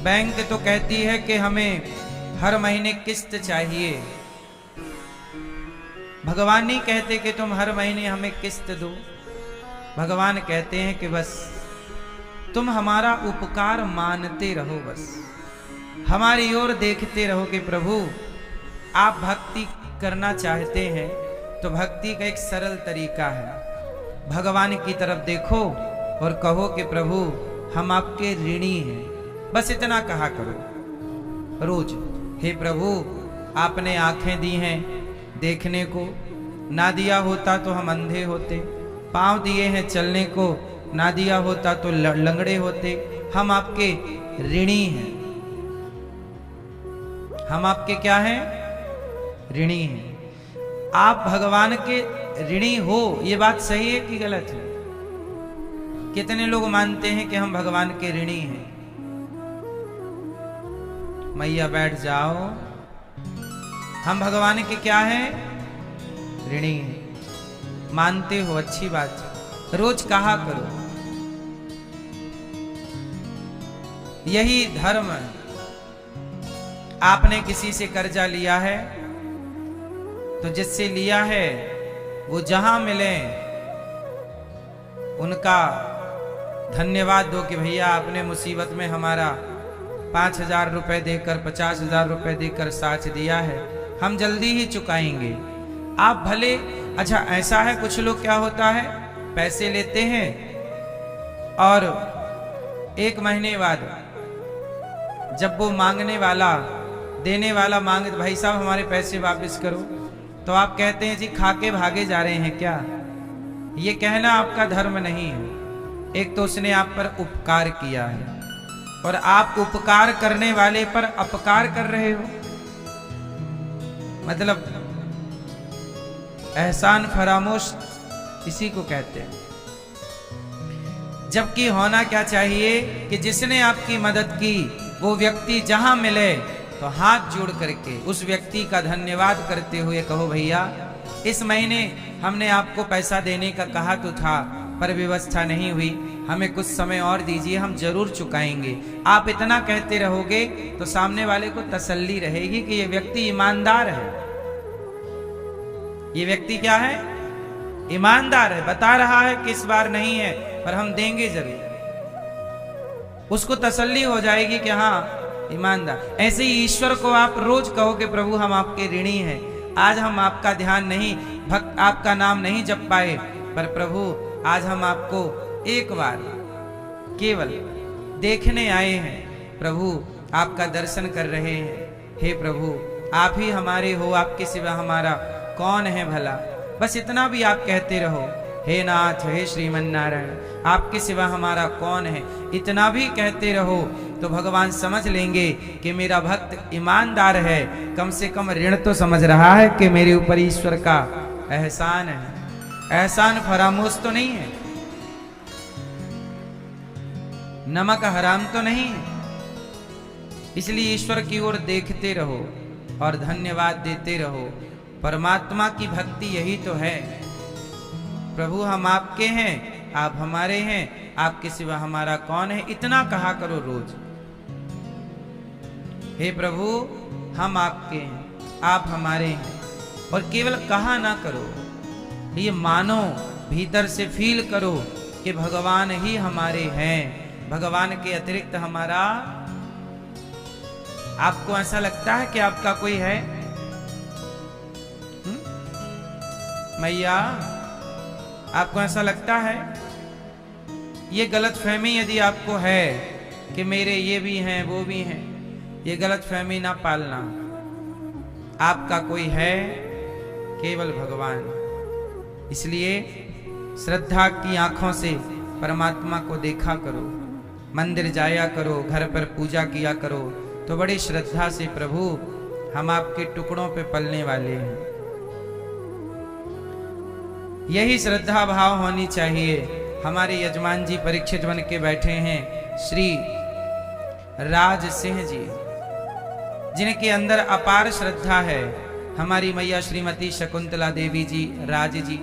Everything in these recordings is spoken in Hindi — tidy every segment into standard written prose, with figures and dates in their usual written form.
बैंक तो कहती है कि हमें हर महीने किस्त चाहिए, भगवान नहीं कहते कि तुम हर महीने हमें किस्त दो। भगवान कहते हैं कि बस तुम हमारा उपकार मानते रहो, बस हमारी ओर देखते रहो कि प्रभु आप भक्ति करना चाहते हैं तो भक्ति का एक सरल तरीका है, भगवान की तरफ देखो और कहो कि प्रभु हम आपके ऋणी हैं। बस इतना कहा करो रोज, हे प्रभु आपने आंखें दी हैं देखने को, ना दिया होता तो हम अंधे होते, पांव दिए हैं चलने को, ना दिया होता तो लंगड़े होते, हम आपके ऋणी हैं। हम आपके क्या हैं? ऋणी हैं। आप भगवान के ऋणी हो, ये बात सही है कि गलत है? कितने लोग मानते हैं कि हम भगवान के ऋणी हैं? मैया बैठ जाओ, हम भगवान के क्या हैं? ऋणी हैं। मानते हो, अच्छी बात है, रोज कहा करो। यही धर्म, आपने किसी से कर्जा लिया है तो जिससे लिया है वो जहां मिले उनका धन्यवाद दो कि भैया आपने मुसीबत में हमारा 5,000 रुपए देकर 50,000 रुपए देकर साथ दिया है, हम जल्दी ही चुकाएंगे। आप भले, अच्छा ऐसा है कुछ लोग क्या होता है पैसे लेते हैं और 1 महीने बाद जब वो मांगने वाला देने वाला मांगे तो भाई साहब हमारे पैसे वापस करो, तो आप कहते हैं जी खा के भागे जा रहे हैं क्या? ये कहना आपका धर्म नहीं है। एक तो उसने आप पर उपकार किया है और आप उपकार करने वाले पर अपकार कर रहे हो, मतलब एहसान फरामोश इसी को कहते हैं। जबकि होना क्या चाहिए कि जिसने आपकी मदद की वो व्यक्ति जहां मिले तो हाथ जोड़ करके उस व्यक्ति का धन्यवाद करते हुए कहो भैया इस महीने हमने आपको पैसा देने का कहा तो था पर व्यवस्था नहीं हुई, हमें कुछ समय और दीजिए, हम जरूर चुकाएंगे। आप इतना कहते रहोगे तो सामने वाले को तसल्ली रहेगी कि ये व्यक्ति ईमानदार है। ये व्यक्ति क्या है? ईमानदार है, बता रहा है कि इस बार नहीं है पर हम देंगे जरूर। उसको तसल्ली हो जाएगी कि हाँ ईमानदार। ऐसे ही ईश्वर को आप रोज कहो कि प्रभु हम आपके ऋणी हैं, आज हम आपका ध्यान नहीं, भक्त आपका नाम नहीं जप पाए, पर प्रभु आज हम आपको एक बार केवल देखने आए हैं, प्रभु आपका दर्शन कर रहे हैं। हे प्रभु आप ही हमारे हो, आपके सिवा हमारा कौन है भला। बस इतना भी आप कहते रहो, हे नाथ हे श्रीमन नारायण आपके सिवा हमारा कौन है, इतना भी कहते रहो तो भगवान समझ लेंगे कि मेरा भक्त ईमानदार है, कम से कम ऋण तो समझ रहा है कि मेरे ऊपर ईश्वर का एहसान है, एहसान फरामोश तो नहीं है, नमक हराम तो नहीं है। इसलिए ईश्वर की ओर देखते रहो और धन्यवाद देते रहो। परमात्मा की भक्ति यही तो है, प्रभु हम आपके हैं आप हमारे हैं, आपके सिवा हमारा कौन है, इतना कहा करो रोज। हे प्रभु हम आपके हैं आप हमारे हैं, और केवल कहा ना करो, ये मानो, भीतर से फील करो कि भगवान ही हमारे हैं, भगवान के अतिरिक्त हमारा। आपको ऐसा लगता है कि आपका कोई है? मैया आपको ऐसा लगता है? ये गलत फहमी यदि आपको है कि मेरे ये भी हैं वो भी हैं, ये गलत फहमी ना पालना। आपका कोई है केवल भगवान। इसलिए श्रद्धा की आंखों से परमात्मा को देखा करो, मंदिर जाया करो, घर पर पूजा किया करो, तो बड़ी श्रद्धा से प्रभु हम आपके टुकड़ों पे पलने वाले हैं। यही श्रद्धा भाव होनी चाहिए। हमारे यजमान जी परीक्षित बन के बैठे हैं, श्री राज सिंह जी, जिनके अंदर अपार श्रद्धा है। हमारी मैया श्रीमती शकुंतला देवी जी राज जी,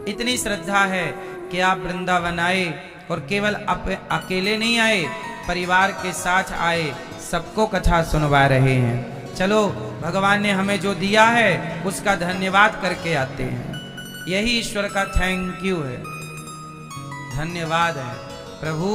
इतनी श्रद्धा है कि आप वृंदावन आए और केवल अकेले नहीं आए, परिवार के साथ आए, सबको कथा सुनवा रहे हैं। चलो भगवान ने हमें जो दिया है उसका धन्यवाद करके आते हैं। यही ईश्वर का थैंक यू है, धन्यवाद है। प्रभु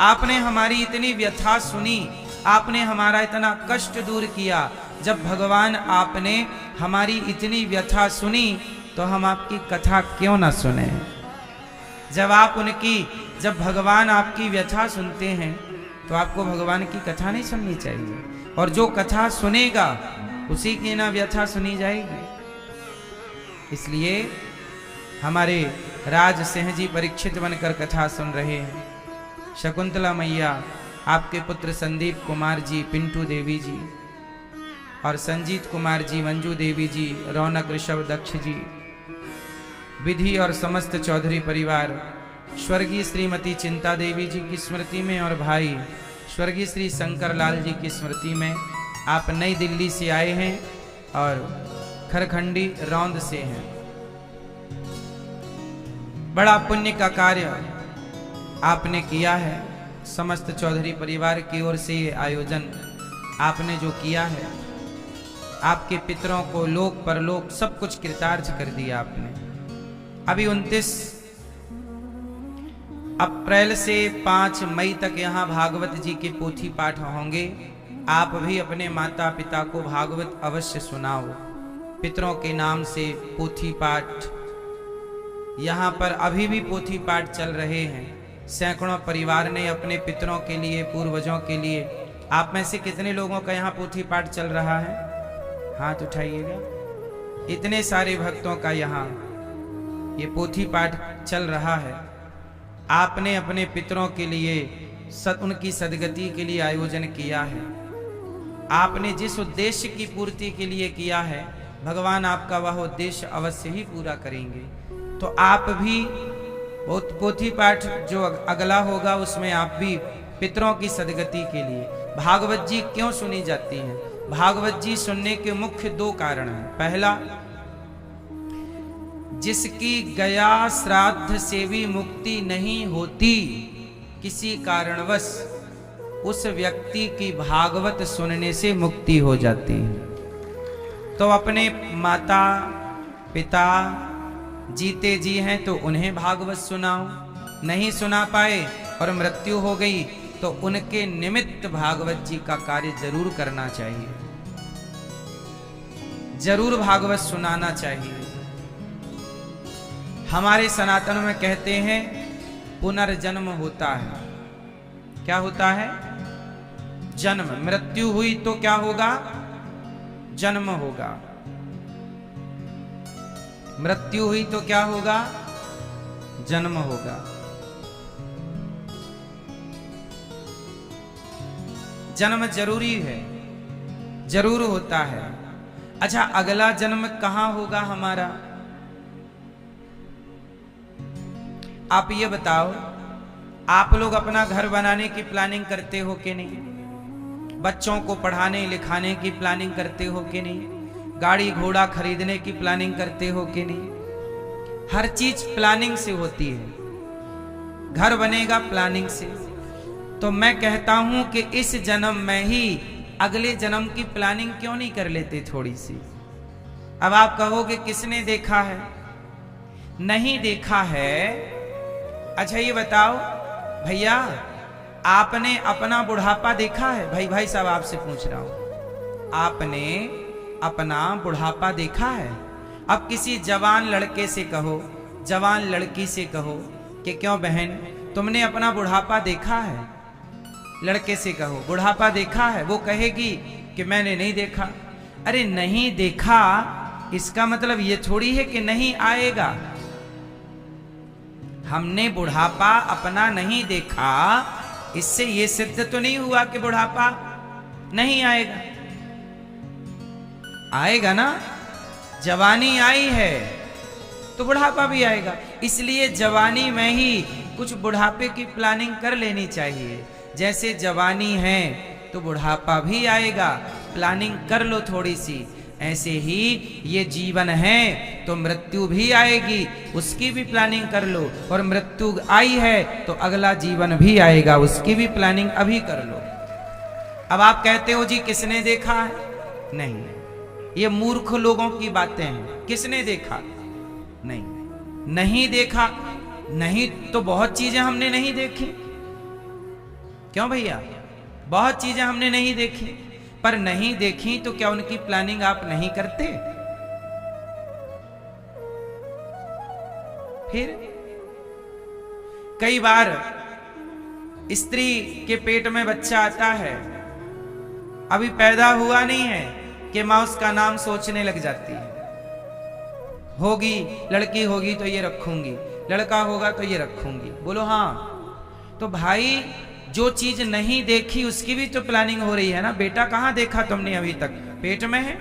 आपने हमारी इतनी व्यथा सुनी, आपने हमारा इतना कष्ट दूर किया। जब भगवान आपने हमारी इतनी व्यथा सुनी तो हम आपकी कथा क्यों ना सुने। जब भगवान आपकी व्यथा सुनते हैं तो आपको भगवान की कथा नहीं सुननी चाहिए, और जो कथा सुनेगा उसी की ना व्यथा सुनी जाएगी। इसलिए हमारे राज सिंह जी परीक्षित बनकर कथा सुन रहे हैं। शकुंतला मैया, आपके पुत्र संदीप कुमार जी, पिंटू देवी जी और संजीत कुमार जी, मंजू देवी जी, रौनक ऋषभ दक्ष जी, विधि और समस्त चौधरी परिवार, स्वर्गीय श्रीमती चिंता देवी जी की स्मृति में और भाई स्वर्गीय श्री शंकर लाल जी की स्मृति में आप नई दिल्ली से आए हैं और खरखंडी रौंद से हैं। बड़ा पुण्य का कार्य आपने किया है। समस्त चौधरी परिवार की ओर से ये आयोजन आपने जो किया है, आपके पितरों को लोक परलोक सब कुछ कृतार्थ कर दिया आपने। अभी 29 अप्रैल से 5 मई तक यहाँ भागवत जी के पोथी पाठ होंगे। आप भी अपने माता पिता को भागवत अवश्य सुनाओ। पितरों के नाम से पोथी पाठ यहाँ पर अभी भी पोथी पाठ चल रहे हैं। सैकड़ों परिवार ने अपने पितरों के लिए, पूर्वजों के लिए। आप में से कितने लोगों का यहाँ पोथी पाठ चल रहा है? हाथ उठाइएगा। इतने सारे भक्तों का यहाँ ये पोथी पाठ चल रहा है। आपने अपने पितरों के लिए उनकी सदगति के लिए आयोजन किया है। आपने जिस उद्देश्य की पूर्ति के लिए किया है, भगवान आपका वह उद्देश्य अवश्य ही पूरा करेंगे। तो आप भी पोथी पाठ जो अगला होगा उसमें आप भी पितरों की सदगति के लिए। भागवत जी क्यों सुनी जाती हैं? भागवत जी सुनने के मुख्य 2 कारण हैं। पहला, जिसकी गया श्राद्ध से भी मुक्ति नहीं होती, किसी कारणवश उस व्यक्ति की भागवत सुनने से मुक्ति हो जाती है। तो अपने माता पिता जीते जी हैं तो उन्हें भागवत सुनाओ, नहीं सुना पाए और मृत्यु हो गई तो उनके निमित्त भागवत जी का कार्य जरूर करना चाहिए, जरूर भागवत सुनाना चाहिए। हमारे सनातन में कहते हैं पुनर्जन्म होता है। क्या होता है? जन्म। मृत्यु हुई तो क्या होगा? जन्म होगा। मृत्यु हुई तो क्या होगा? जन्म होगा। जन्म जरूरी है, जरूर होता है। अच्छा, अगला जन्म कहां होगा हमारा? आप ये बताओ, आप लोग अपना घर बनाने की प्लानिंग करते हो कि नहीं? बच्चों को पढ़ाने लिखाने की प्लानिंग करते हो कि नहीं? गाड़ी घोड़ा खरीदने की प्लानिंग करते हो कि नहीं? हर चीज प्लानिंग से होती है। घर बनेगा प्लानिंग से। तो मैं कहता हूं कि इस जन्म में ही अगले जन्म की प्लानिंग क्यों नहीं कर लेते थोड़ी सी? अब आप कहोगे किसने देखा है? नहीं देखा है। अच्छा ये बताओ भैया, आपने अपना बुढ़ापा देखा है? भाई साहब आपसे पूछ रहा हूं, आपने अपना बुढ़ापा देखा है? अब किसी जवान लड़के से कहो, जवान लड़की से कहो कि क्यों बहन तुमने अपना बुढ़ापा देखा है? लड़के से कहो बुढ़ापा देखा है, वो कहेगी कि मैंने नहीं देखा। अरे नहीं देखा इसका मतलब ये थोड़ी है कि नहीं आएगा। हमने बुढ़ापा अपना नहीं देखा, इससे ये सिद्ध तो नहीं हुआ कि बुढ़ापा नहीं आएगा। आएगा ना। जवानी आई है तो बुढ़ापा भी आएगा। इसलिए जवानी में ही कुछ बुढ़ापे की प्लानिंग कर लेनी चाहिए। जैसे जवानी है तो बुढ़ापा भी आएगा, प्लानिंग कर लो थोड़ी सी। ऐसे ही ये जीवन है तो मृत्यु भी आएगी, उसकी भी प्लानिंग कर लो। और मृत्यु आई है तो अगला जीवन भी आएगा, उसकी भी प्लानिंग अभी कर लो। अब आप कहते हो जी किसने देखा है? नहीं, ये मूर्ख लोगों की बातें हैं। किसने देखा? नहीं, नहीं देखा। नहीं तो बहुत चीजें हमने नहीं देखी। क्यों भैया? बहुत चीजें हमने नहीं देखी, पर नहीं देखी तो क्या उनकी प्लानिंग आप नहीं करते? फिर कई बार स्त्री के पेट में बच्चा आता है, अभी पैदा हुआ नहीं है कि मां उसका नाम सोचने लग जाती है। होगी लड़की होगी तो ये रखूंगी, लड़का होगा तो ये रखूंगी। बोलो हाँ। तो भाई जो चीज नहीं देखी उसकी भी तो प्लानिंग हो रही है ना। बेटा कहां देखा तुमने अभी तक? पेट में है,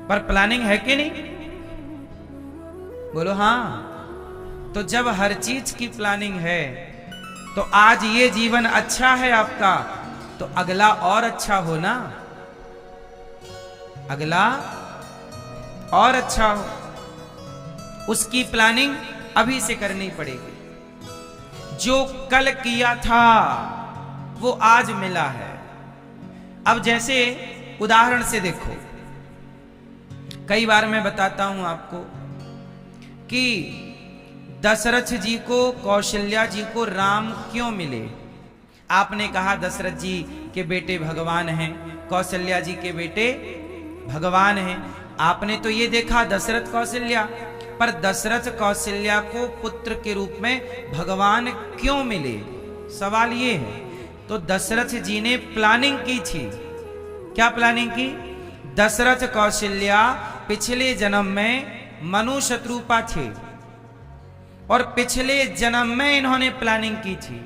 पर प्लानिंग है कि नहीं? बोलो हाँ। तो जब हर चीज की प्लानिंग है तो आज ये जीवन अच्छा है आपका, तो अगला और अच्छा हो ना, अगला और अच्छा हो, उसकी प्लानिंग अभी से करनी पड़ेगी। जो कल किया था वो आज मिला है। अब जैसे उदाहरण से देखो, कई बार मैं बताता हूं आपको कि दशरथ जी को, कौशल्या जी को राम क्यों मिले। आपने कहा दशरथ जी के बेटे भगवान हैं, कौशल्या जी के बेटे भगवान हैं। आपने तो ये देखा दशरथ कौशल्या, पर दशरथ कौशल्या को पुत्र के रूप में भगवान क्यों मिले? सवाल ये है। तो दशरथ जी ने प्लानिंग की थी। क्या प्लानिंग की? दशरथ कौशल्या पिछले जन्म में मनु शत्रुपा थे, और पिछले जन्म में इन्होंने प्लानिंग की थी।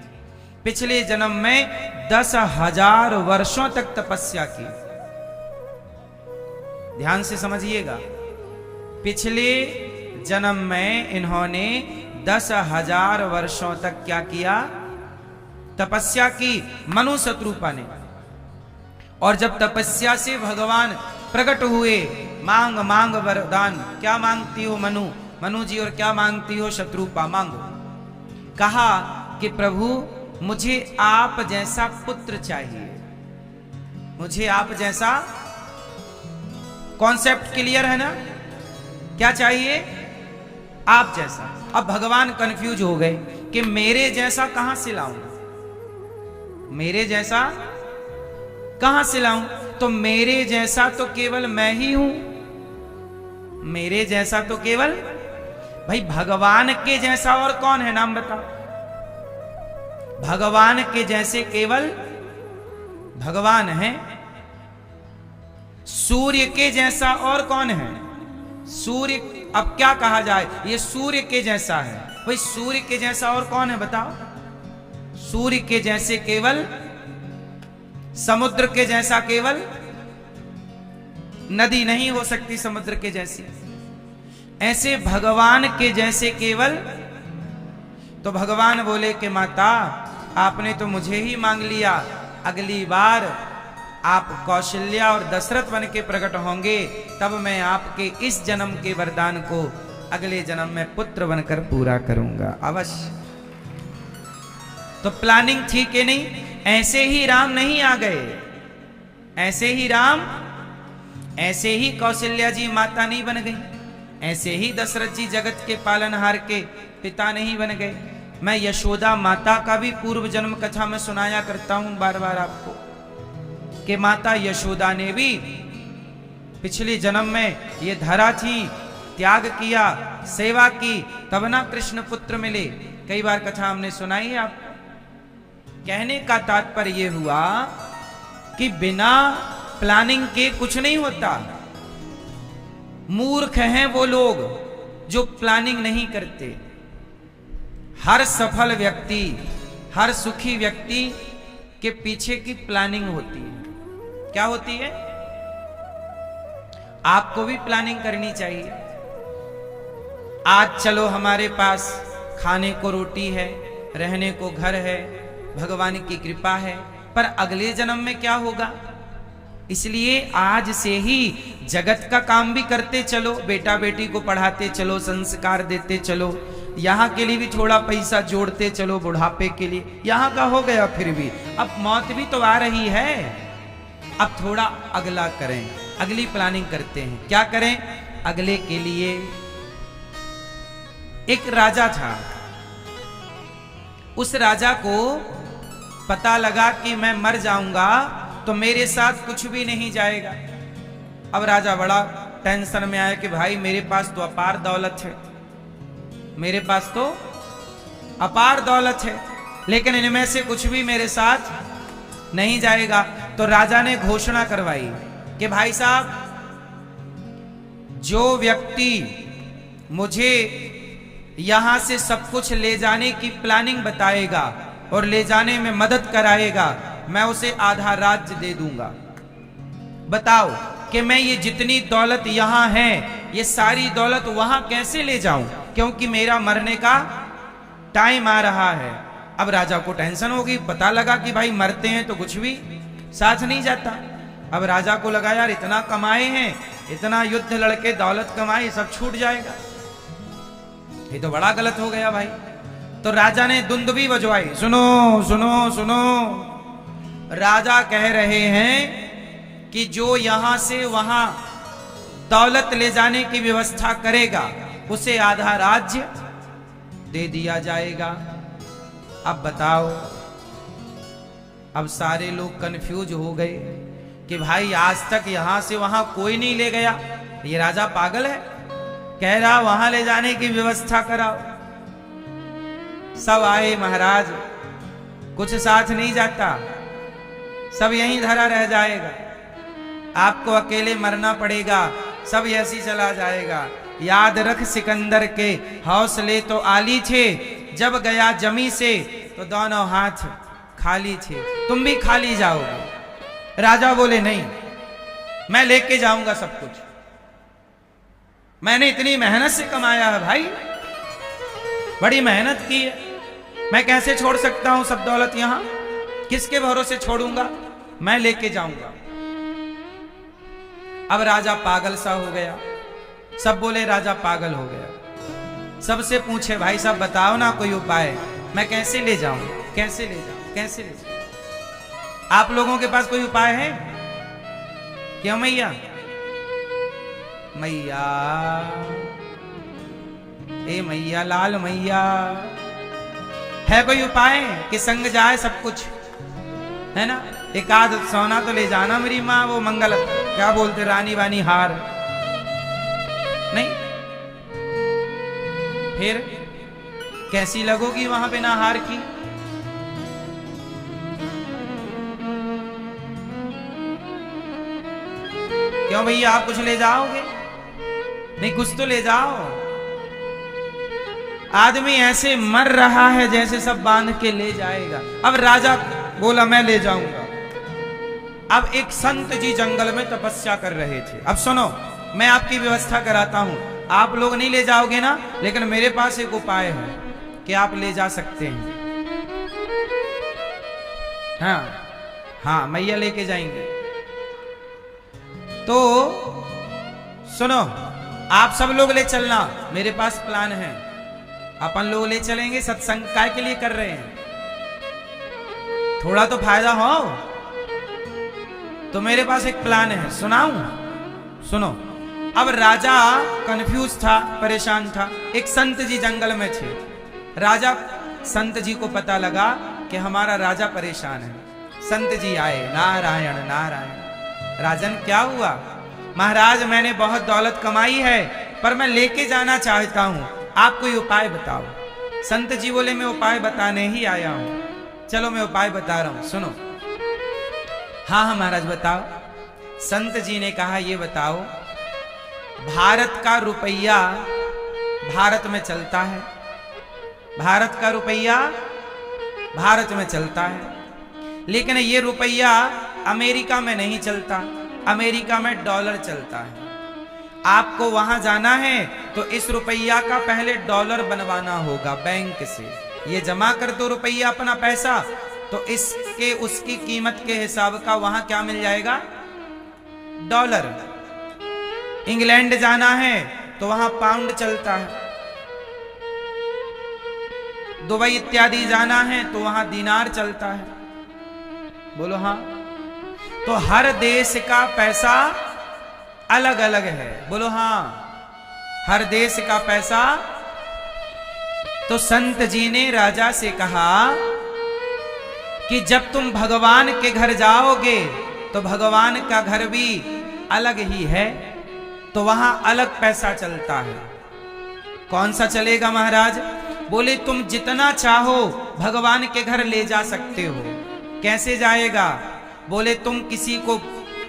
पिछले जन्म में 10,000 वर्षों तक तपस्या की। ध्यान से समझिएगा, पिछले जन्म में इन्होंने 10,000 वर्षों तक क्या किया? तपस्या की, मनु शत्रुपा ने। और जब तपस्या से भगवान प्रकट हुए, मांग मांग वरदान, क्या मांगती हो मनु? मनु जी और क्या मांगती हो शत्रुपा? मांगो। कहा कि प्रभु मुझे आप जैसा पुत्र चाहिए, मुझे आप जैसा। कॉन्सेप्ट क्लियर है ना? क्या चाहिए? आप जैसा। अब भगवान कंफ्यूज हो गए कि मेरे जैसा कहां से लाऊं, मेरे जैसा कहां से लाऊं? तो मेरे जैसा तो केवल मैं ही हूं, मेरे जैसा तो केवल, भाई भगवान के जैसा और कौन है? नाम बताओ। भगवान के जैसे केवल भगवान है। सूर्य के जैसा और कौन है? सूर्य। अब क्या कहा जाए? ये सूर्य के जैसा है। भाई सूर्य के जैसा और कौन है बताओ? सूर्य के जैसे केवल, समुद्र के जैसा केवल, नदी नहीं हो सकती समुद्र के जैसी। ऐसे भगवान के जैसे केवल। तो भगवान बोले कि माता आपने तो मुझे ही मांग लिया, अगली बार आप कौशल्या और दशरथ बन के प्रकट होंगे, तब मैं आपके इस जन्म के वरदान को अगले जन्म में पुत्र बनकर पूरा करूंगा अवश्य। तो प्लानिंग थी कि नहीं? ऐसे ही राम नहीं आ गए, ऐसे ही राम, ऐसे ही कौशल्या जी माता नहीं बन गई, ऐसे ही दशरथ जी जगत के पालनहार के पिता नहीं बन गए। मैं यशोदा माता का भी पूर्व जन्म कथा में सुनाया करता हूं बार बार आपको, कि माता यशोदा ने भी पिछले जन्म में ये धरा थी, त्याग किया, सेवा की, तब ना कृष्ण पुत्र मिले। कई बार कथा हमने सुनाई है आपको। कहने का तात्पर्य ये हुआ कि बिना प्लानिंग के कुछ नहीं होता। मूर्ख हैं वो लोग जो प्लानिंग नहीं करते। हर सफल व्यक्ति, हर सुखी व्यक्ति के पीछे की प्लानिंग होती है। क्या होती है? आपको भी प्लानिंग करनी चाहिए। आज चलो हमारे पास खाने को रोटी है, रहने को घर है, भगवान की कृपा है, पर अगले जन्म में क्या होगा? इसलिए आज से ही जगत का काम भी करते चलो, बेटा बेटी को पढ़ाते चलो, संस्कार देते चलो, यहाँ के लिए भी थोड़ा पैसा जोड़ते चलो बुढ़ापे के लिए। यहाँ का हो गया, फिर भी अब मौत भी तो आ रही है। अब थोड़ा अगला करें, अगली प्लानिंग करते हैं। क्या करें? अगले के लिए एक राजा था, उस राजा को पता लगा कि मैं मर जाऊंगा तो मेरे साथ कुछ भी नहीं जाएगा। अब राजा बड़ा टेंशन में आया कि भाई मेरे पास तो अपार दौलत है, मेरे पास तो अपार दौलत है, लेकिन इनमें से कुछ भी मेरे साथ नहीं जाएगा। तो राजा ने घोषणा करवाई कि भाई साहब, जो व्यक्ति मुझे यहां से सब कुछ ले जाने की प्लानिंग बताएगा और ले जाने में मदद कराएगा, मैं उसे आधा राज्य दे दूंगा। बताओ कि मैं ये जितनी दौलत यहां है, ये सारी दौलत वहां कैसे ले जाऊं, क्योंकि मेरा मरने का टाइम आ रहा है। अब राजा को टेंशन हो गई, पता लगा कि भाई मरते हैं तो कुछ भी साथ नहीं जाता। अब राजा को लगा यार इतना कमाए हैं, इतना युद्ध लड़के दौलत कमाई, सब छूट जाएगा, ये तो बड़ा गलत हो गया भाई। तो राजा ने दुंदुभी बजवाई, सुनो सुनो सुनो, राजा कह रहे हैं कि जो यहां से वहां दौलत ले जाने की व्यवस्था करेगा उसे आधा राज्य दे दिया जाएगा। अब बताओ, अब सारे लोग कंफ्यूज हो गए कि भाई आज तक यहां से वहां कोई नहीं ले गया, ये राजा पागल है, कह रहा वहां ले जाने की व्यवस्था कराओ। सब आए महाराज, कुछ साथ नहीं जाता, सब यहीं धरा रह जाएगा, आपको अकेले मरना पड़ेगा, सब ऐसी चला जाएगा। याद रख सिकंदर के हौसले तो आली थे, जब गया जमी से तो दोनों हाथ खाली थे, तुम भी खाली जाओगे। राजा बोले नहीं, मैं लेके जाऊंगा सब कुछ, मैंने इतनी मेहनत से कमाया है भाई, बड़ी मेहनत की है, मैं कैसे छोड़ सकता हूं सब दौलत यहां, किसके भरोसे छोड़ूंगा, मैं लेके जाऊंगा। अब राजा पागल सा हो गया, सब बोले राजा पागल हो गया। सबसे पूछे भाई साहब बताओ ना कोई उपाय, मैं कैसे ले जाऊं, कैसे ले जाऊं, कैसे ले जाऊं। आप लोगों के पास कोई उपाय है? क्यों मैया? मैया, ए मैया, लाल मैया, है कोई उपाय कि संग जाए सब कुछ, है ना? एक आध सोना तो ले जाना मेरी माँ, वो मंगल क्या बोलते रानी वानी हार, नहीं? फिर कैसी लगोगी वहां बिना हार की? क्यों भैया, आप कुछ ले जाओगे? नहीं, कुछ तो ले जाओ। आदमी ऐसे मर रहा है जैसे सब बांध के ले जाएगा। अब राजा बोला मैं ले जाऊंगा। अब एक संत जी जंगल में तपस्या कर रहे थे। अब सुनो, मैं आपकी व्यवस्था कराता हूं, आप लोग नहीं ले जाओगे ना, लेकिन मेरे पास एक उपाय है कि आप ले जा सकते हैं। हाँ हाँ, मैया लेके जाएंगे। तो सुनो, आप सब लोग ले चलना, मेरे पास प्लान है, अपन लोग ले चलेंगे। सत्संग काय के लिए कर रहे हैं, थोड़ा तो फायदा हो, तो मेरे पास एक प्लान है, सुनाऊं? सुनो। अब राजा कंफ्यूज था, परेशान था। एक संत जी जंगल में थे। राजा, संत जी को पता लगा कि हमारा राजा परेशान है। संत जी आए, नारायण नारायण। राजन क्या हुआ? महाराज मैंने बहुत दौलत कमाई है, पर मैं लेके जाना चाहता हूं, आप कोई उपाय बताओ। संत जी बोले मैं उपाय बताने ही आया हूं। चलो मैं उपाय बता रहा हूं, सुनो। हाँ हाँ महाराज बताओ। संत जी ने कहा ये बताओ, भारत का रुपया भारत में चलता है, भारत का रुपया भारत में चलता है, लेकिन ये रुपया अमेरिका में नहीं चलता, अमेरिका में डॉलर चलता है। आपको वहां जाना है तो इस रुपया का पहले डॉलर बनवाना होगा बैंक से। ये जमा कर दो रुपया अपना पैसा, तो इसके उसकी कीमत के हिसाब का वहां क्या मिल जाएगा? डॉलर। इंग्लैंड जाना है तो वहां पाउंड चलता है, दुबई इत्यादि जाना है तो वहां दिनार चलता है। बोलो हाँ। तो हर देश का पैसा अलग अलग है। बोलो हाँ, हर देश का पैसा। तो संत जी ने राजा से कहा कि जब तुम भगवान के घर जाओगे तो भगवान का घर भी अलग ही है, तो वहां अलग पैसा चलता है। कौन सा चलेगा महाराज? बोले तुम जितना चाहो भगवान के घर ले जा सकते हो। कैसे जाएगा? बोले तुम किसी को,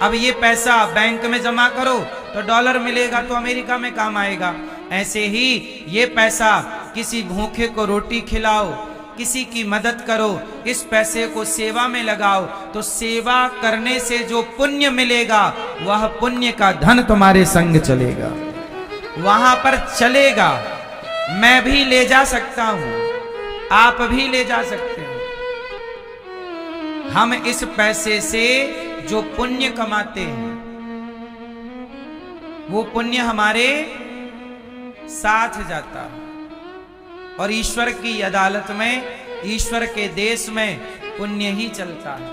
अब ये पैसा बैंक में जमा करो तो डॉलर मिलेगा, तो अमेरिका में काम आएगा। ऐसे ही ये पैसा किसी भूखे को रोटी खिलाओ, किसी की मदद करो, इस पैसे को सेवा में लगाओ, तो सेवा करने से जो पुण्य मिलेगा वह पुण्य का धन तुम्हारे संग चलेगा, वहां पर चलेगा। मैं भी ले जा सकता हूं, आप भी ले जा सकते हैं। हम इस पैसे से जो पुण्य कमाते हैं वो पुण्य हमारे साथ जाता है, और ईश्वर की अदालत में, ईश्वर के देश में पुण्य ही चलता है।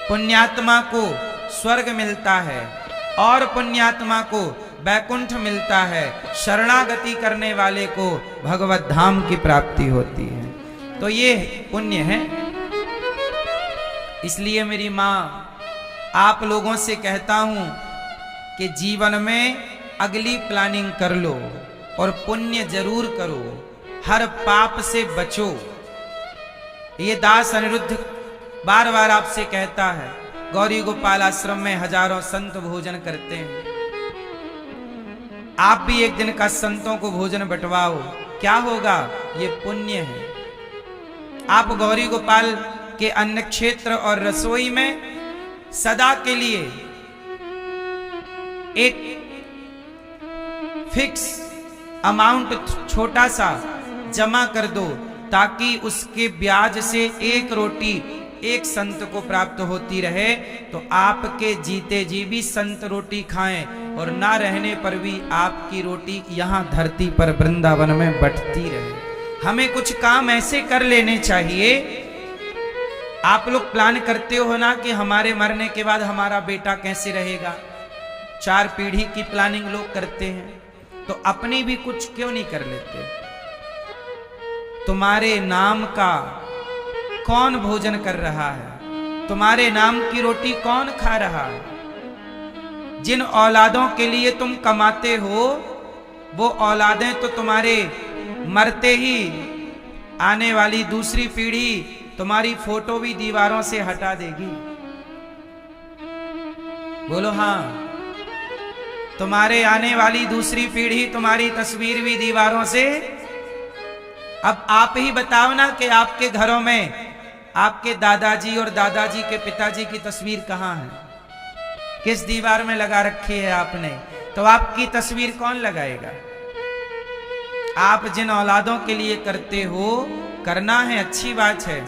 पुण्यात्मा को स्वर्ग मिलता है और पुण्यात्मा को वैकुंठ मिलता है। शरणागति करने वाले को भगवत धाम की प्राप्ति होती है। तो ये पुण्य है। इसलिए मेरी मां, आप लोगों से कहता हूं कि जीवन में अगली प्लानिंग कर लो और पुण्य जरूर करो, हर पाप से बचो। ये दास अनिरुद्ध बार बार आपसे कहता है। गौरी गोपाल आश्रम में हजारों संत भोजन करते हैं, आप भी एक दिन का संतों को भोजन बंटवाओ। क्या होगा? ये पुण्य है। आप गौरी गोपाल के अन्न क्षेत्र और रसोई में सदा के लिए एक फिक्स अमाउंट छोटा सा जमा कर दो, ताकि उसके ब्याज से एक रोटी एक संत को प्राप्त होती रहे। तो आपके जीते जी भी संत रोटी खाएं, और ना रहने पर भी आपकी रोटी यहां धरती पर वृंदावन में बंटती रहे। हमें कुछ काम ऐसे कर लेने चाहिए। आप लोग प्लान करते हो ना कि हमारे मरने के बाद हमारा बेटा कैसे रहेगा, 4 पीढ़ी की प्लानिंग लोग करते हैं, तो अपनी भी कुछ क्यों नहीं कर लेते? तुम्हारे नाम का कौन भोजन कर रहा है? तुम्हारे नाम की रोटी कौन खा रहा है? जिन औलादों के लिए तुम कमाते हो वो औलादें तो तुम्हारे मरते ही आने वाली दूसरी पीढ़ी तुम्हारी फोटो भी दीवारों से हटा देगी। बोलो हाँ। तुम्हारे आने वाली दूसरी पीढ़ी तुम्हारी तस्वीर भी दीवारों से। अब आप ही बताओ ना कि आपके घरों में आपके दादाजी और दादाजी के पिताजी की तस्वीर कहां है? किस दीवार में लगा रखी है आपने? तो आपकी तस्वीर कौन लगाएगा? आप जिन औलादों के लिए करते हो, करना है, अच्छी बात है,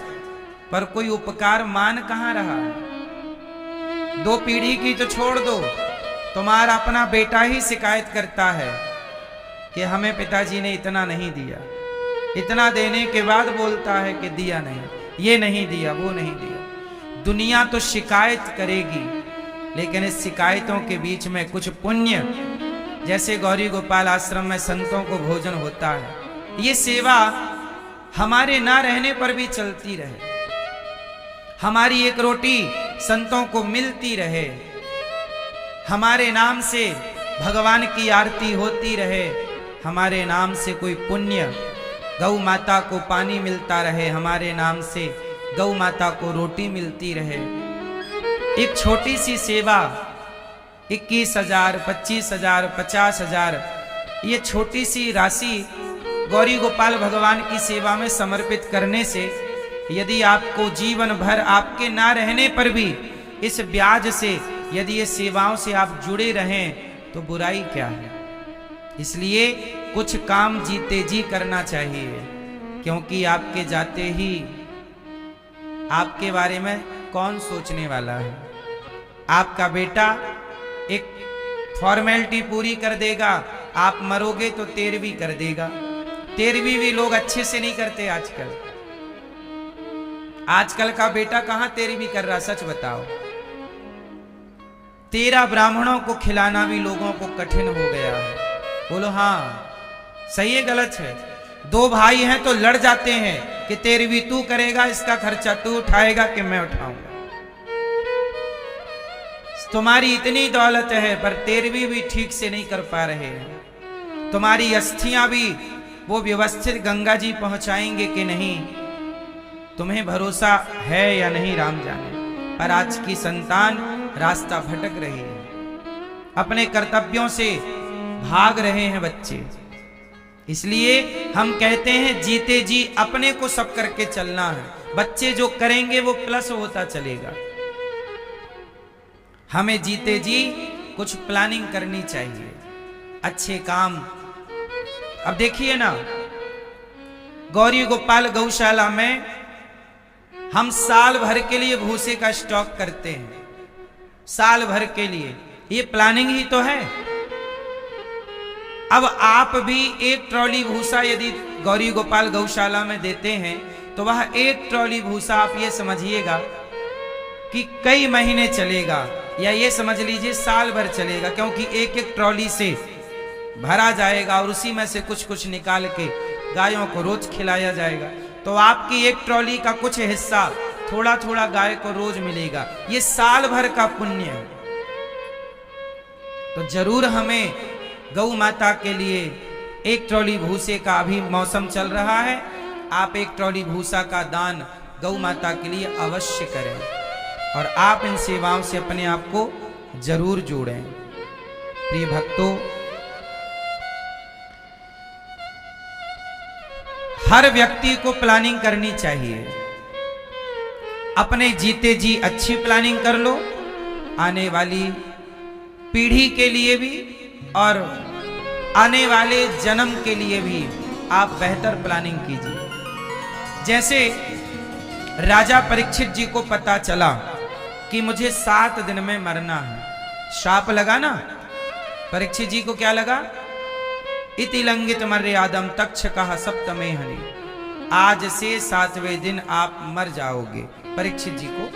पर कोई उपकार मान कहां रहा है? 2 पीढ़ी की तो छोड़ दो, तुम्हारा अपना बेटा ही शिकायत करता है कि हमें पिताजी ने इतना नहीं दिया। इतना देने के बाद बोलता है कि दिया नहीं, ये नहीं दिया, वो नहीं दिया। दुनिया तो शिकायत करेगी, लेकिन इस शिकायतों के बीच में कुछ पुण्य, जैसे गौरी गोपाल आश्रम में संतों को भोजन होता है, ये सेवा हमारे ना रहने पर भी चलती रहे, हमारी एक रोटी संतों को मिलती रहे, हमारे नाम से भगवान की आरती होती रहे, हमारे नाम से कोई पुण्य, गौ माता को पानी मिलता रहे, हमारे नाम से गौ माता को रोटी मिलती रहे। एक छोटी सी सेवा 21,000, 25,000, 50,000, ये छोटी सी राशि गौरी गोपाल भगवान की सेवा में समर्पित करने से यदि आपको जीवन भर आपके ना रहने पर भी इस ब्याज से यदि ये सेवाओं से आप जुड़े रहें तो बुराई क्या है? इसलिए कुछ काम जीते जी करना चाहिए, क्योंकि आपके जाते ही आपके बारे में कौन सोचने वाला है? आपका बेटा एक फॉर्मेलिटी पूरी कर देगा, आप मरोगे तो 13वीं कर देगा। 13वीं भी लोग अच्छे से नहीं करते आजकल। आजकल का बेटा कहां 13वीं कर रहा, सच बताओ? 13 ब्राह्मणों को खिलाना भी लोगों को कठिन हो गया है। बोलो हाँ सही है गलत है? 2 भाई हैं तो लड़ जाते हैं कि 13वीं तू करेगा, इसका खर्चा तू उठाएगा कि मैं उठाऊंगा। तुम्हारी इतनी दौलत है पर 13वीं भी ठीक से नहीं कर पा रहे हैं। तुम्हारी अस्थियां भी वो व्यवस्थित गंगा जी पहुंचाएंगे कि नहीं, तुम्हें भरोसा है या नहीं राम जाने। पर आज की संतान रास्ता भटक रही है, अपने कर्तव्यों से भाग रहे हैं बच्चे। इसलिए हम कहते हैं जीते जी अपने को सब करके चलना है। बच्चे जो करेंगे वो प्लस होता चलेगा। हमें जीते जी कुछ प्लानिंग करनी चाहिए, अच्छे काम। अब देखिए ना, गौरी गोपाल गौशाला में हम साल भर के लिए भूसे का स्टॉक करते हैं, साल भर के लिए। ये प्लानिंग ही तो है। अब आप भी 1 ट्रॉली भूसा यदि गौरी गोपाल गौशाला में देते हैं तो वह 1 ट्रॉली भूसा आप ये समझिएगा कि कई महीने चलेगा, या ये समझ लीजिए साल भर चलेगा, क्योंकि 1-1 ट्रॉली से भरा जाएगा और उसी में से कुछ कुछ निकाल के गायों को रोज खिलाया जाएगा। तो आपकी 1 ट्रॉली का कुछ हिस्सा थोड़ा थोड़ा गाय को रोज मिलेगा। ये साल भर का पुण्य है। तो जरूर हमें गौ माता के लिए 1 ट्रॉली भूसे का, अभी मौसम चल रहा है, आप 1 ट्रॉली भूसा का दान गौ माता के लिए अवश्य करें और आप इन सेवाओं से अपने आप को जरूर जोड़ें। प्रिय भक्तों, हर व्यक्ति को प्लानिंग करनी चाहिए। अपने जीते जी अच्छी प्लानिंग कर लो, आने वाली पीढ़ी के लिए भी और आने वाले जन्म के लिए भी आप बेहतर प्लानिंग कीजिए। जैसे राजा परीक्षित जी को पता चला कि मुझे 7 दिन में मरना है, शाप लगा ना। परीक्षित जी को क्या लगा? इति लंघित मर्यादम तक्षकः सप्तमे हनि, आज से 7वें दिन आप मर जाओगे। परीक्षित जी को,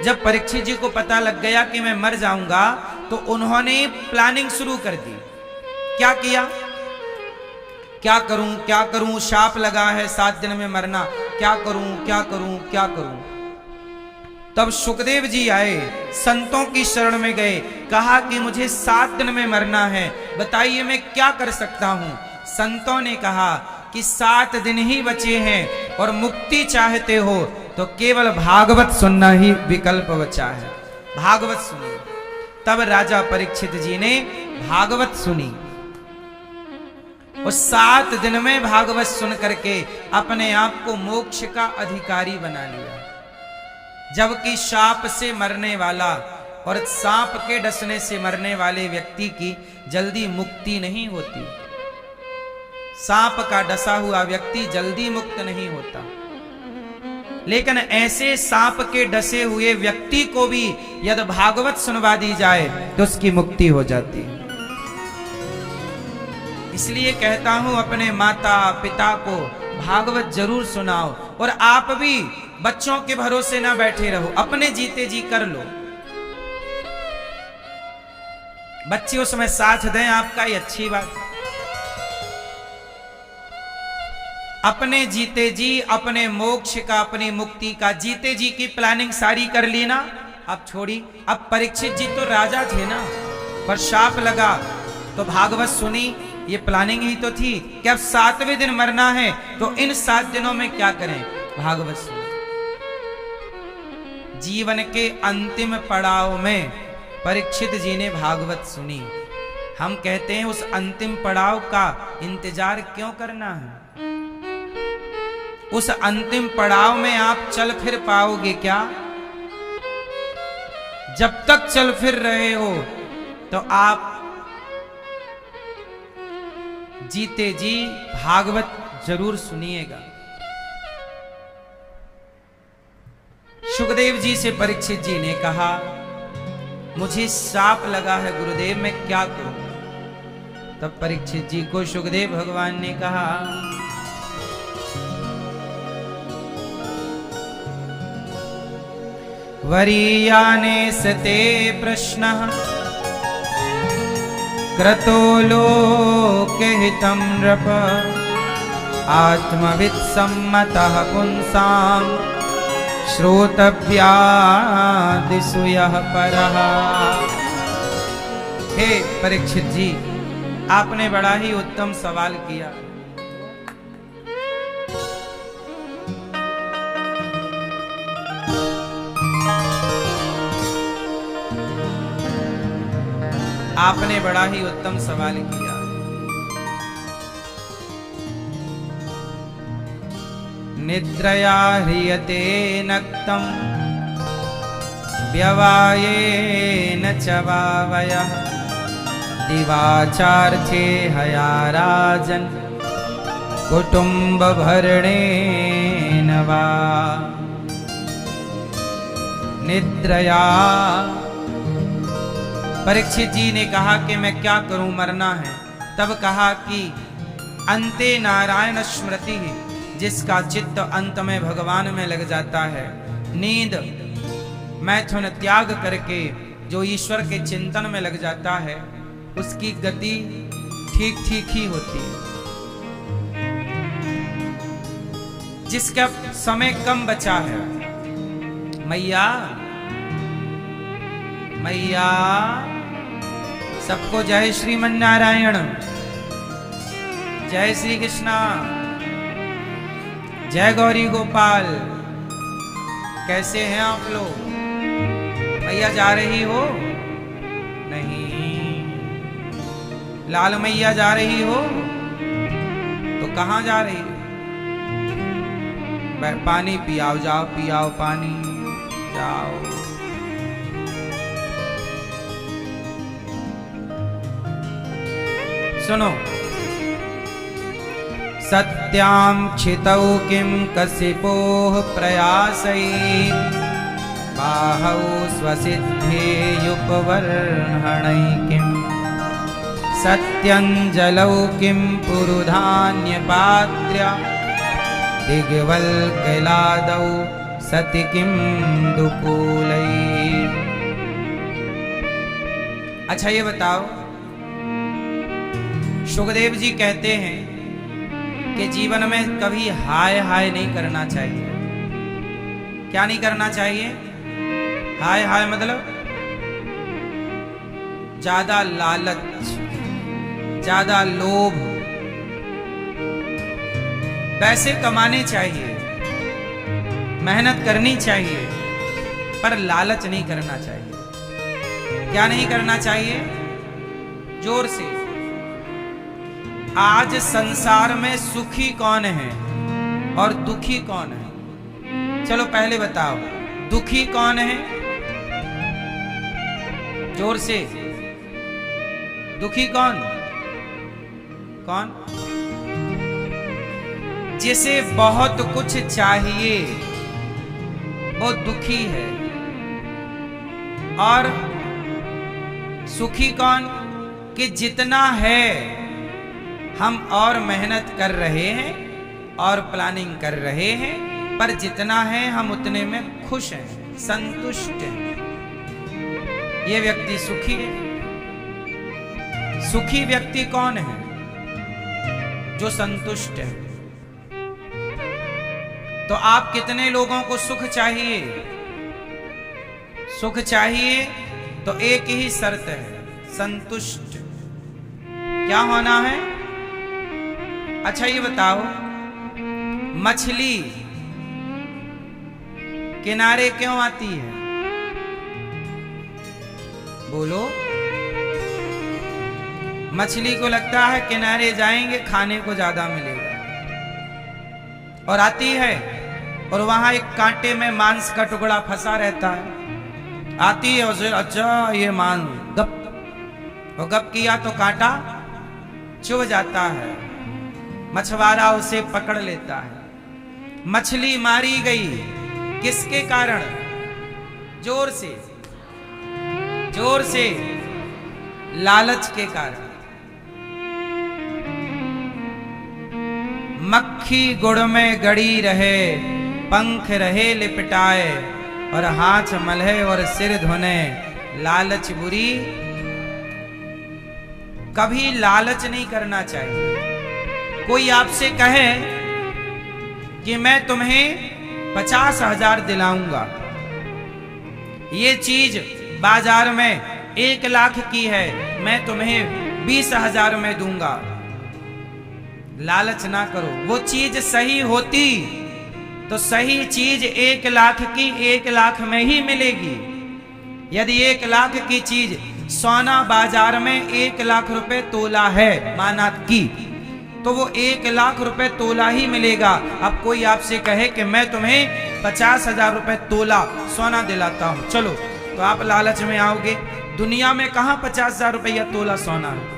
जब परीक्षित जी को पता लग गया कि मैं मर जाऊंगा, तो उन्होंने प्लानिंग शुरू कर दी। क्या किया? क्या करूं, शाप लगा है 7 दिन में मरना, क्या करूं। तब सुखदेव जी आए, संतों की शरण में गए, कहा कि मुझे 7 दिन में मरना है, बताइए मैं क्या कर सकता हूं। संतों ने कहा कि 7 दिन ही बचे हैं और मुक्ति चाहते हो तो केवल भागवत सुनना ही विकल्प बचा है। भागवत सुनिए। तब राजा परीक्षित जी ने भागवत सुनी और 7 दिन में भागवत सुन करके अपने आप को मोक्ष का अधिकारी बना लिया। जबकि शाप से मरने वाला और सांप के डसने से मरने वाले व्यक्ति की जल्दी मुक्ति नहीं होती। सांप का डसा हुआ व्यक्ति जल्दी मुक्त नहीं होता, लेकिन ऐसे सांप के डसे हुए व्यक्ति को भी यदि भागवत सुनवा दी जाए तो उसकी मुक्ति हो जाती है। इसलिए कहता हूं, अपने माता पिता को भागवत जरूर सुनाओ और आप भी बच्चों के भरोसे ना बैठे रहो, अपने जीते जी कर लो। बच्चे उसमें साथ दें आपका, ही अच्छी बात। अपने जीते जी, अपने मोक्ष का, अपनी मुक्ति का जीते जी की प्लानिंग सारी कर ली ना। अब छोड़ी। अब परीक्षित जी तो राजा थे ना, पर शाप लगा तो भागवत सुनी। ये प्लानिंग ही तो थी कि अब 7वें दिन मरना है, तो इन 7 दिनों में क्या करें? भागवत सुनी। जीवन के अंतिम पड़ाव में परीक्षित जी ने भागवत सुनी। हम कहते हैं उस अंतिम पड़ाव का इंतजार क्यों करना है? उस अंतिम पड़ाव में आप चल फिर पाओगे क्या? जब तक चल फिर रहे हो तो आप जीते जी भागवत जरूर सुनिएगा। सुखदेव जी से परीक्षित जी ने कहा, मुझे शाप लगा है गुरुदेव, मैं क्या करूं? तब परीक्षित जी को सुखदेव भगवान ने कहा, वरीयाने सते प्रश्नः क्रतो लोकहितं नृप आत्मवित्सम्मतः पुंसां श्रोतव्यादिषु यः परः। हे परीक्षित जी, आपने बड़ा ही उत्तम सवाल किया। आपने बड़ा ही उत्तम सवाल किया। निद्रया ह्रियते नक्तं व्यवायेन च वावयः दिवाचार्थे हया राजन् कुटुम्बभरणेन वा। निद्रया, परीक्षित जी ने कहा कि मैं क्या करूं, मरना है। तब कहा कि अंते नारायण स्मृति, जिसका चित्त अंत में भगवान में लग जाता है, नींद मैथुन त्याग करके जो ईश्वर के चिंतन में लग जाता है, उसकी गति ठीक ठीक ही होती है। जिसका समय कम बचा है, मैया मैया सबको जय श्रीमन नारायण, जय श्री कृष्णा, जय गौरी गोपाल। कैसे हैं आप लोग? मैया जा रही हो? नहीं। लाल मैया जा रही हो? तो कहां जा रही हो? पानी पियाओ, जाओ पियाओ पानी, जाओ। सुनो, सत्यां क्षितौ किं कसिपोः प्रयासैः बाहौ स्वसिद्धेयुपवर्हणैकिं सत्यञ्जलौ किं पुरुधान्यपात्र्य दिग्वल्कलादौ सति किं दुकूलैः। अच्छा ये बताओ, सुखदेव जी कहते हैं कि जीवन में कभी हाय हाय नहीं करना चाहिए। क्या नहीं करना चाहिए? हाय हाय मतलब ज्यादा लालच, ज्यादा लोभ। पैसे कमाने चाहिए, मेहनत करनी चाहिए, पर लालच नहीं करना चाहिए। क्या नहीं करना चाहिए? जोर से। आज संसार में सुखी कौन है और दुखी कौन है? चलो पहले बताओ, दुखी कौन है? जोर से। दुखी कौन? कौन? जिसे बहुत कुछ चाहिए वो दुखी है। और सुखी कौन? कि जितना है हम और मेहनत कर रहे हैं और प्लानिंग कर रहे हैं, पर जितना है हम उतने में खुश हैं, संतुष्ट हैं। ये व्यक्ति सुखी है। सुखी व्यक्ति कौन है? जो संतुष्ट है। तो आप कितने लोगों को सुख चाहिए? सुख चाहिए तो एक ही शर्त है, संतुष्ट। क्या होना है? अच्छा ये बताओ, मछली किनारे क्यों आती है? बोलो। मछली को लगता है किनारे जाएंगे खाने को ज्यादा मिलेगा, और आती है और वहां एक कांटे में मांस का टुकड़ा फंसा रहता है। आती है उसे, अच्छा ये मांस, गप, वो गप किया तो कांटा चुभ जाता है, मछुआरा उसे पकड़ लेता है। मछली मारी गई किसके कारण? जोर से, जोर से। लालच के कारण। मक्खी गुड़ में गड़ी रहे, पंख रहे लिपटाए, और हाथ मलहे और सिर धोने, लालच बुरी। कभी लालच नहीं करना चाहिए। कोई आपसे कहे कि मैं तुम्हें 50,000 दिलाऊंगा, ये चीज बाजार में 1 लाख की है, मैं तुम्हें 20,000 में दूंगा। लालच ना करो। वो चीज सही होती तो सही चीज 1 लाख की 1 लाख में ही मिलेगी। यदि 1 लाख की चीज सोना बाजार में 1 लाख रुपए तोला है माना की, तो वो 1 लाख रुपए तोला ही मिलेगा। अब कोई आपसे कहे कि मैं तुम्हें 50,000 रुपए तोला सोना दिलाता हूं, चलो, तो आप लालच में आओगे। दुनिया में कहां 50,000 रुपया तोला सोना है?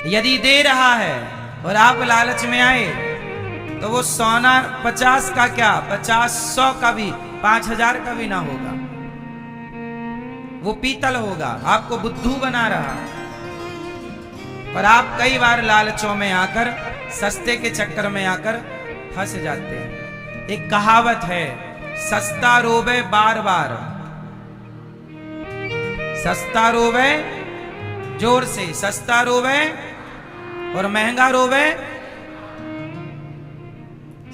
यदि दे रहा है और आप लालच में आए तो वो सोना 50 का क्या, 50, 100 का भी, 5,000 का भी ना होगा, वो पीतल होगा। आपको बुद्धू बना रहा। पर आप कई बार लालचों में आकर, सस्ते के चक्कर में आकर फंस जाते हैं। एक कहावत है, सस्ता रोवे बार बार। सस्ता रोवे, जोर से, सस्ता रोवे और महंगा रोवे।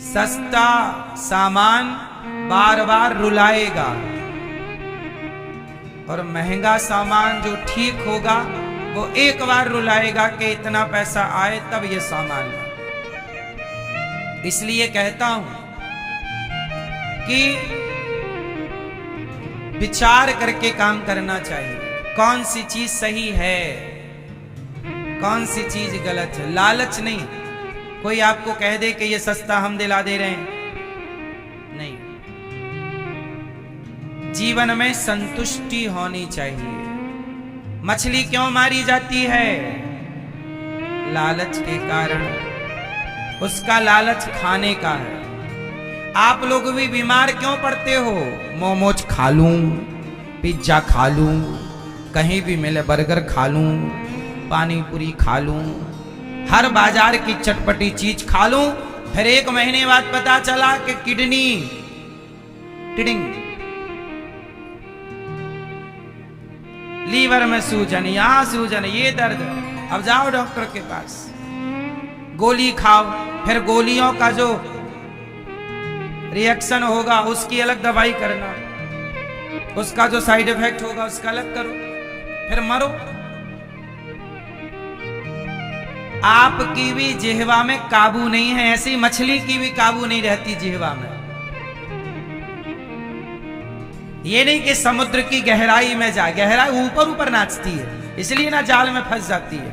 सस्ता सामान बार बार रुलाएगा और महंगा सामान जो ठीक होगा वो एक बार रुलाएगा कि इतना पैसा आए तब ये सामान है। इसलिए कहता हूं कि विचार करके काम करना चाहिए। कौन सी चीज सही है, कौन सी चीज गलत है। लालच नहीं। कोई आपको कह दे कि ये सस्ता हम दिला दे रहे हैं, नहीं। जीवन में संतुष्टि होनी चाहिए। मछली क्यों मारी जाती है? लालच के कारण। उसका लालच खाने का है। आप लोग भी बीमार क्यों पड़ते हो? मोमोज खा लूं, पिज्जा खा लूं, कहीं भी मिले बर्गर खा लूं, पानी पूरी खा लूं, हर बाजार की चटपटी चीज खा लूं, फिर 1 महीने बाद पता चला कि किडनी टिडिंग, लीवर में सूजन, यहां सूजन, ये दर्द। अब जाओ डॉक्टर के पास, गोली खाओ, फिर गोलियों का जो रिएक्शन होगा उसकी अलग दवाई करना, उसका जो साइड इफेक्ट होगा उसका अलग करो, फिर मरो। आपकी भी जिह्वा में काबू नहीं है, ऐसी मछली की भी काबू नहीं रहती जिह्वा में। ये नहीं कि समुद्र की गहराई में जा, गहराई ऊपर ऊपर नाचती है, इसलिए ना जाल में फंस जाती है।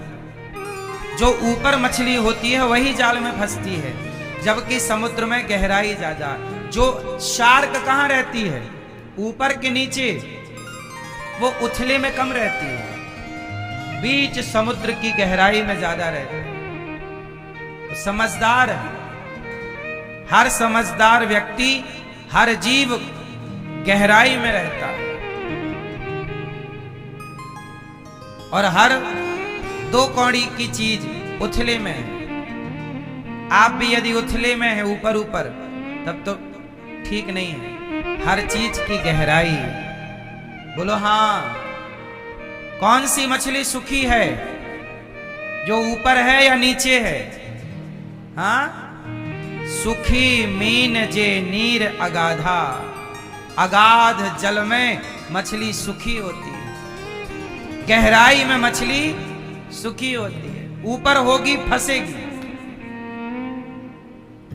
जो ऊपर मछली होती है वही जाल में फंसती है, जबकि समुद्र में गहराई ज्यादा। जो शार्क कहां रहती है? ऊपर के नीचे, वो उथले में कम रहती है, बीच समुद्र की गहराई में ज्यादा रहती है। तो समझदार है, हर समझदार व्यक्ति, हर जीव गहराई में रहता है, और हर 2 कौड़ी की चीज उथले में है। आप भी यदि उथले में है, ऊपर ऊपर, तब तो ठीक नहीं है। हर चीज की गहराई। बोलो हाँ। कौन सी मछली सुखी है? जो ऊपर है या नीचे है? हाँ, सुखी मीन जे नीर अगाधा। अगाध जल में मछली सुखी होती है, गहराई में मछली सुखी होती है। ऊपर होगी फंसेगी।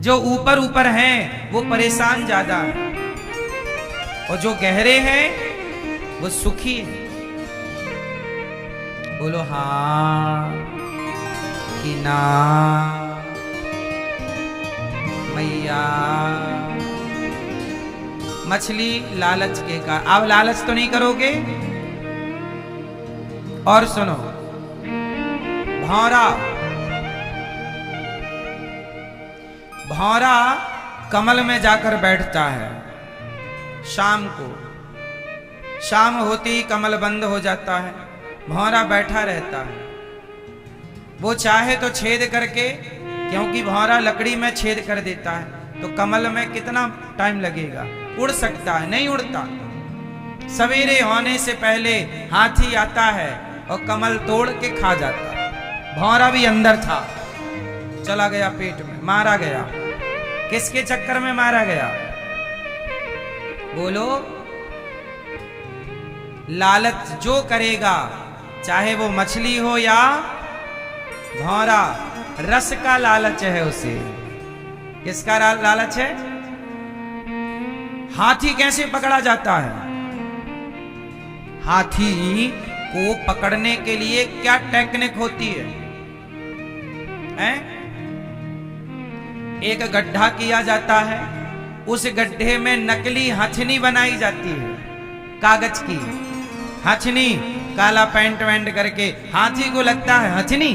जो ऊपर ऊपर हैं वो परेशान ज्यादा है, और जो गहरे हैं वो सुखी है। बोलो हाँ कि ना मैया। मछली लालच के कारण। अब लालच तो नहीं करोगे? और सुनो, भौरा, भौरा कमल में जाकर बैठता है शाम को। शाम होते ही कमल बंद हो जाता है, भौरा बैठा रहता है। वो चाहे तो छेद करके, क्योंकि भौरा लकड़ी में छेद कर देता है, तो कमल में कितना टाइम लगेगा? उड़ सकता है, नहीं उड़ता। सवेरे होने से पहले हाथी आता है और कमल तोड़ के खा जाता है। भौरा भी अंदर था, चला गया पेट में, मारा गया। किसके चक्कर में मारा गया? बोलो। लालच जो करेगा, चाहे वो मछली हो या भौरा, रस का लालच है उसे। किसका लालच है? हाथी कैसे पकड़ा जाता है? हाथी को पकड़ने के लिए क्या टेक्निक होती है? एक गड्ढा किया जाता है, उस गड्ढे में नकली हथनी बनाई जाती है, कागज की हथनी, काला पैंट वैंट करके। हाथी को लगता है हथनी,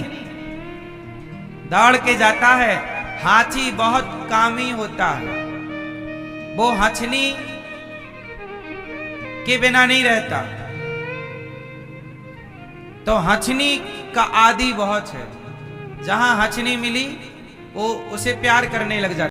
दौड़ के जाता है। हाथी बहुत कामी होता है, वो हथनी के बिना नहीं रहता। तो हथनी का आदी बहुत है, जहां हथनी मिली वो उसे प्यार करने लग जाता।